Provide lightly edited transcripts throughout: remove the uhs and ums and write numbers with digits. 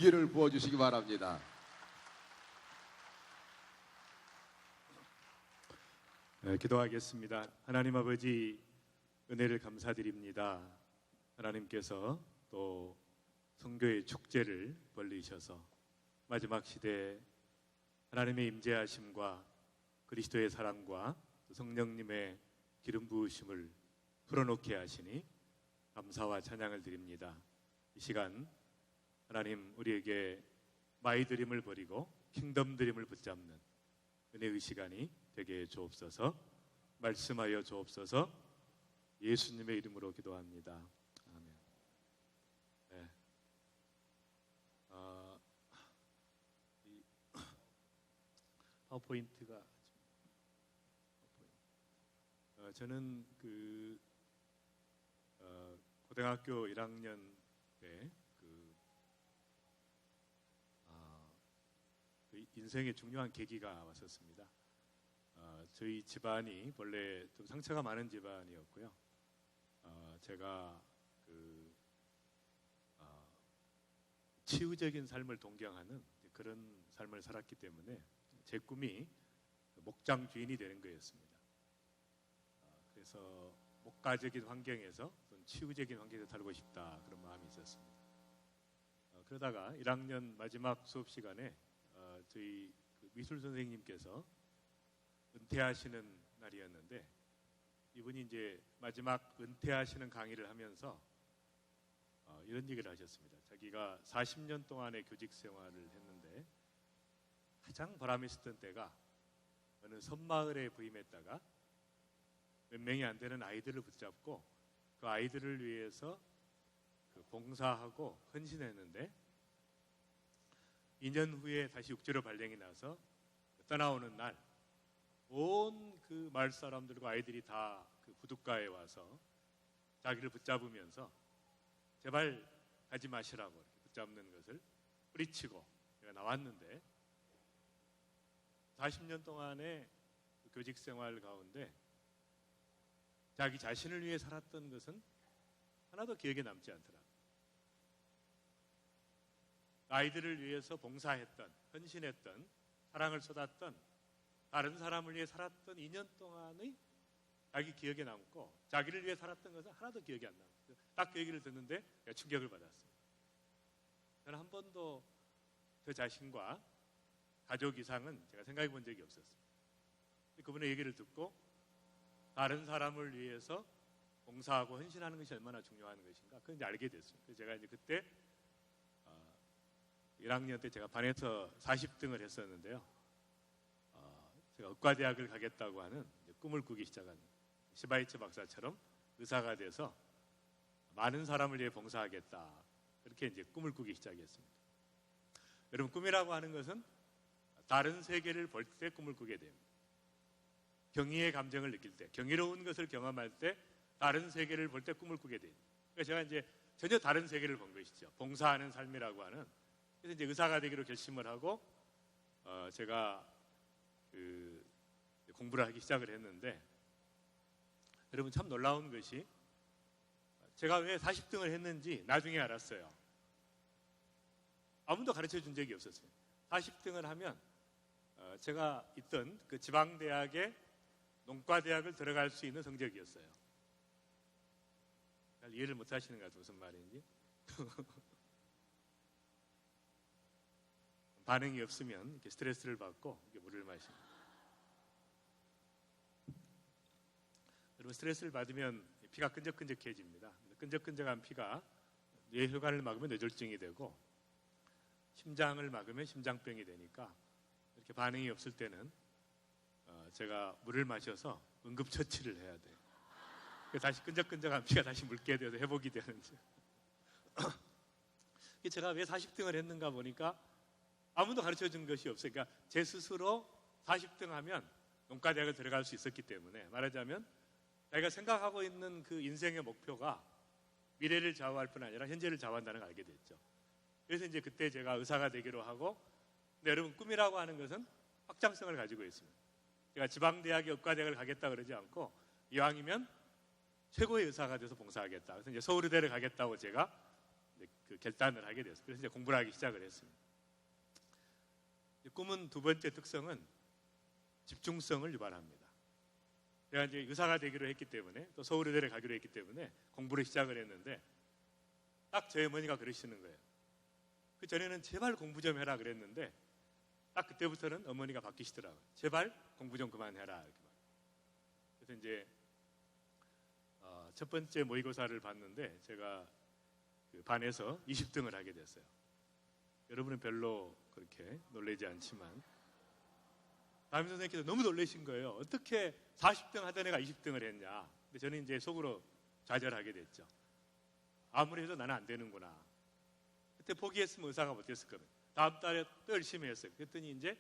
용기를 부어주시기 바랍니다. 네, 기도하겠습니다. 하나님 아버지, 은혜를 감사드립니다. 하나님께서 또 성교의 축제를 벌리셔서 마지막 시대에 하나님의 임재하심과 그리스도의 사랑과 성령님의 기름 부으심을 풀어놓게 하시니 감사와 찬양을 드립니다. 이 시간 하나님, 우리에게 마이 드림을 버리고 킹덤 드림을 붙잡는 은혜의 시간이 되게 주옵소서. 말씀하여 주옵소서. 예수님의 이름으로 기도합니다. 아멘. 네. 이 파워포인트가 저는 고등학교 1학년 때 인생의 중요한 계기가 왔었습니다. 저희 집안이 원래 좀 상처가 많은 집안이었고요. 제가 치유적인 삶을 동경하는 그런 삶을 살았기 때문에 제 꿈이 목장 주인이 되는 거였습니다. 그래서 목가적인 환경에서 치유적인 환경에서 살고 싶다, 그런 마음이 있었습니다. 그러다가 1학년 마지막 수업 시간에 저희 미술 선생님께서 은퇴하시는 날이었는데, 이분이 이제 마지막 은퇴하시는 강의를 하면서 이런 얘기를 하셨습니다. 자기가 40년 동안의 교직 생활을 했는데 가장 보람 있었던 때가 어느 섬마을에 부임했다가 몇 명이 안 되는 아이들을 붙잡고 그 아이들을 위해서 봉사하고 헌신했는데, 2년 후에 다시 육지로 발령이 나서 떠나오는 날, 온 그 마을 사람들과 아이들이 다 그 부둣가에 와서 자기를 붙잡으면서 제발 가지 마시라고 이렇게 붙잡는 것을 뿌리치고 내가 나왔는데, 40년 동안의 그 교직 생활 가운데 자기 자신을 위해 살았던 것은 하나도 기억에 남지 않더라고요. 아이들을 위해서 봉사했던, 헌신했던, 사랑을 쏟았던, 다른 사람을 위해 살았던 2년 동안의 자기 기억에 남고, 자기를 위해 살았던 것은 하나도 기억이 안 남았어요. 딱 그 얘기를 듣는데 충격을 받았습니다. 저는 한 번도 저 자신과 가족 이상은 제가 생각해 본 적이 없었습니다. 그분의 얘기를 듣고 다른 사람을 위해서 봉사하고 헌신하는 것이 얼마나 중요한 것인가, 그걸 이제 알게 됐습니다. 그래서 제가 이제 그때 1학년 때 제가 반에서 40등을 했었는데요. 제가 의과대학을 가겠다고 하는 꿈을 꾸기 시작한, 시바이츠 박사처럼 의사가 돼서 많은 사람을 위해 봉사하겠다, 그렇게 이제 꿈을 꾸기 시작했습니다. 여러분, 꿈이라고 하는 것은 다른 세계를 볼 때 꿈을 꾸게 됩니다. 경의의 감정을 느낄 때, 경이로운 것을 경험할 때 다른 세계를 볼 때 꿈을 꾸게 됩니다. 그래서 제가 이제 전혀 다른 세계를 본 것이죠. 봉사하는 삶이라고 하는. 그래서 이제 의사가 되기로 결심을 하고 제가 공부를 하기 시작을 했는데, 여러분 참 놀라운 것이 제가 왜 40등을 했는지 나중에 알았어요. 아무도 가르쳐 준 적이 없었어요. 40등을 하면 제가 있던 그 지방대학의 농과대학을 들어갈 수 있는 성적이었어요. 잘 이해를 못 하시는 것 같아요, 무슨 말인지. 반응이 없으면 이렇게 스트레스를 받고 이렇게 물을 마십니다. 여러분, 스트레스를 받으면 피가 끈적끈적해집니다. 끈적끈적한 피가 뇌혈관을 막으면 뇌졸중이 되고, 심장을 막으면 심장병이 되니까 이렇게 반응이 없을 때는 제가 물을 마셔서 응급처치를 해야 돼요. 다시 끈적끈적한 피가 다시 묽게 되어서 회복이 되는지. 제가 왜 40등을 했는가 보니까 아무도 가르쳐 준 것이 없어요. 그러니까 제 스스로 40등 하면 농과대학을 들어갈 수 있었기 때문에, 말하자면 자기가 생각하고 있는 그 인생의 목표가 미래를 좌우할 뿐 아니라 현재를 좌우한다는 걸 알게 됐죠. 그래서 이제 그때 제가 의사가 되기로 하고, 근데 여러분, 꿈이라고 하는 것은 확장성을 가지고 있습니다. 제가 지방대학의 의과대학을 가겠다 그러지 않고, 이왕이면 최고의 의사가 돼서 봉사하겠다. 그래서 이제 서울의대를 가겠다고 제가 그 결단을 하게 됐어요. 그래서 이제 공부를 하기 시작을 했습니다. 꿈은 두 번째 특성은 집중성을 유발합니다. 제가 이제 의사가 되기로 했기 때문에 또 서울의대를 가기로 했기 때문에 공부를 시작을 했는데 딱 저희 어머니가 그러시는 거예요. 그 전에는 제발 공부 좀 해라 그랬는데 딱 그때부터는 어머니가 바뀌시더라고요. 제발 공부 좀 그만해라 이렇게. 그래서 이제 첫 번째 모의고사를 봤는데 제가 그 반에서 20등을 하게 됐어요. 여러분은 별로 그렇게 놀라지 않지만 담임 선생님께서 너무 놀라신 거예요. 어떻게 40등 하던 애가 20등을 했냐. 근데 저는 이제 속으로 좌절하게 됐죠. 아무리 해도 나는 안 되는구나. 그때 포기했으면 의사가 못했을 겁니다. 다음 달에 또 열심히 했어요. 그랬더니 이제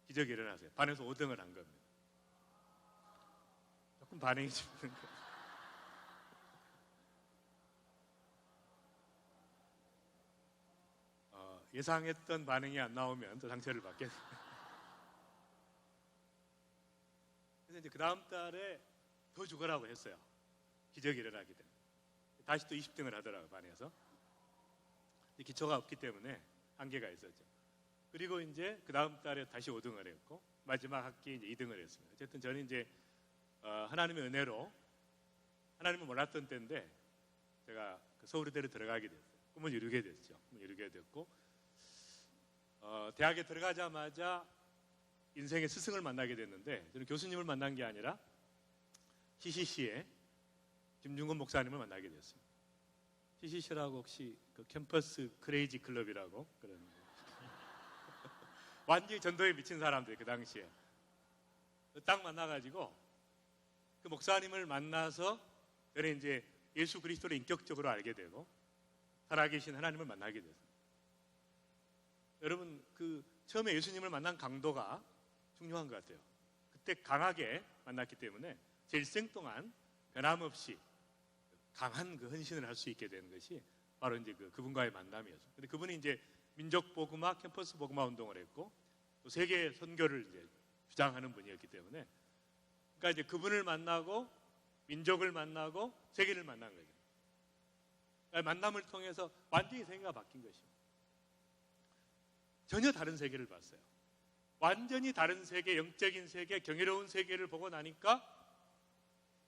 기적이 일어나서요. 반에서 5등을 한 겁니다. 조금 반응이 좀 예상했던 반응이 안 나오면 또 상처를 받게 됩니다. 그래서 이제 그 다음 달에 더 죽어라고 했어요. 기적이 일어나게 되면. 다시 또 20등을 하더라고요, 반에서. 기초가 없기 때문에 한계가 있었죠. 그리고 이제 그 다음 달에 다시 5등을 했고, 마지막 학기 이제 2등을 했습니다. 어쨌든 저는 이제 하나님의 은혜로, 하나님은 몰랐던 때인데, 제가 그 서울의대를 들어가게 됐어요. 꿈을 이루게 됐죠. 꿈을 이루게 됐고, 대학에 들어가자마자 인생의 스승을 만나게 됐는데 저는 교수님을 만난 게 아니라 CCC의 김중건 목사님을 만나게 됐습니다. CCC라고 혹시 그 캠퍼스 크레이지 클럽이라고 그런 완전히 전도에 미친 사람들 그 당시에 딱 만나가지고 그 목사님을 만나서 저는 이제 예수 그리스도를 인격적으로 알게 되고 살아계신 하나님을 만나게 됐어요. 여러분 그 처음에 예수님을 만난 강도가 중요한 것 같아요. 그때 강하게 만났기 때문에 제 일생 동안 변함없이 강한 그 헌신을 할 수 있게 되는 것이 바로 이제 그분과의 만남이었어요. 근데 그분이 이제 민족 복음화, 캠퍼스 복음화 운동을 했고 또 세계 선교를 이제 주장하는 분이었기 때문에 그러니까 이제 그분을 만나고 민족을 만나고 세계를 만난 거예요. 그러니까 만남을 통해서 완전히 세계가 바뀐 것입니다. 전혀 다른 세계를 봤어요. 완전히 다른 세계, 영적인 세계, 경이로운 세계를 보고 나니까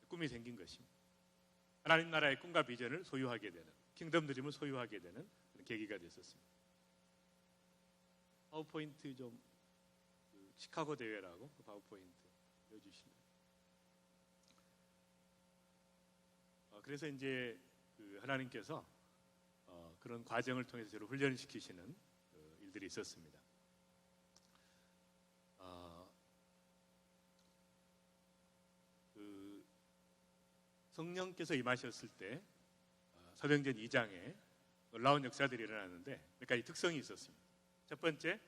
꿈이 생긴 것입니다. 하나님 나라의 꿈과 비전을 소유하게 되는, 킹덤 드림을 소유하게 되는 그런 계기가 됐었습니다. 파워포인트 좀 시카고 대회라고 그 파워포인트 보여주시면. 그래서 이제 그 하나님께서 그런 과정을 통해서 저를 훈련시키시는 일들이 있었습니다. 그 성령께서 임하셨을 때 사도행전 2장에 놀라운 역사들이 일어났는데 몇 가지 특성이 있었습니다. 첫 번째,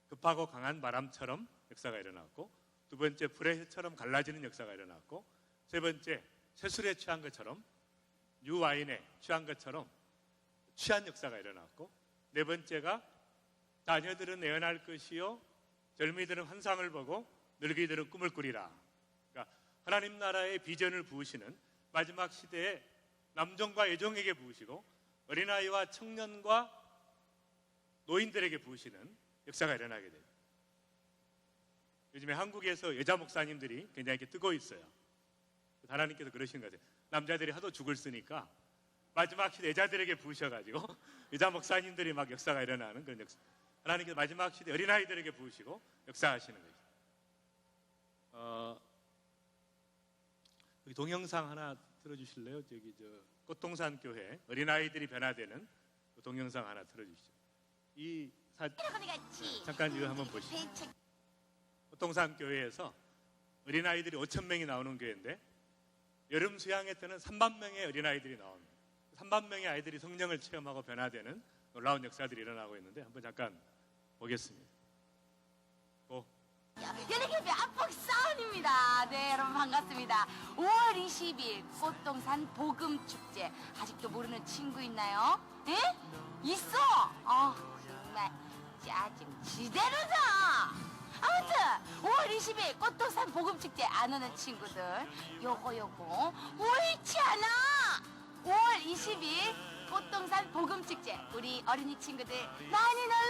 급하고 강한 바람처럼 역사가 일어났고, 두 번째, 불의 해처럼 갈라지는 역사가 일어났고, 세 번째, 새술에 취한 것처럼 뉴 와인에 취한 것처럼 취한 역사가 일어났고, 네 번째가 자녀들은 애언할 것이요 젊은이들은 환상을 보고 늙은이들은 꿈을 꾸리라. 그러니까 하나님 나라의 비전을 부으시는 마지막 시대에 남종과 여종에게 부으시고 어린아이와 청년과 노인들에게 부으시는 역사가 일어나게 돼요. 요즘에 한국에서 여자 목사님들이 굉장히 이렇게 뜨고 있어요. 하나님께서 그러신 것 같아요. 남자들이 하도 죽을 쓰니까 마지막 시대 여자들에게 부으셔가지고 여자 목사님들이 막 역사가 일어나는 그런 역사. 하나님께서 마지막 시대 어린아이들에게 부으시고 역사하시는 거죠. 여기 동영상 하나 틀어주실래요? 저기 꽃동산 교회 어린아이들이 변화되는 그 동영상 하나 틀어주시죠. 이 잠깐 이거 한번 보시죠. 꽃동산 교회에서 어린아이들이 5,000명이 나오는 교회인데 여름 수양회 때는 3만 명의 어린아이들이 나옵니다. 3만 명의 아이들이 성령을 체험하고 변화되는 놀라운 역사들이 일어나고 있는데 한번 잠깐 보겠습니다. 연예계배 압박사원입니다. 네, 여러분 반갑습니다. 5월 20일 꽃동산 복음축제. 아직도 모르는 친구 있나요? 에? 있어! 정말 짜증 지대로다. 아무튼 5월 20일 꽃동산 복음축제 안 오는 친구들 요거 옳지 않아. 5월 20일 꽃동산 복음축제 우리 어린이 친구들 많이 놀러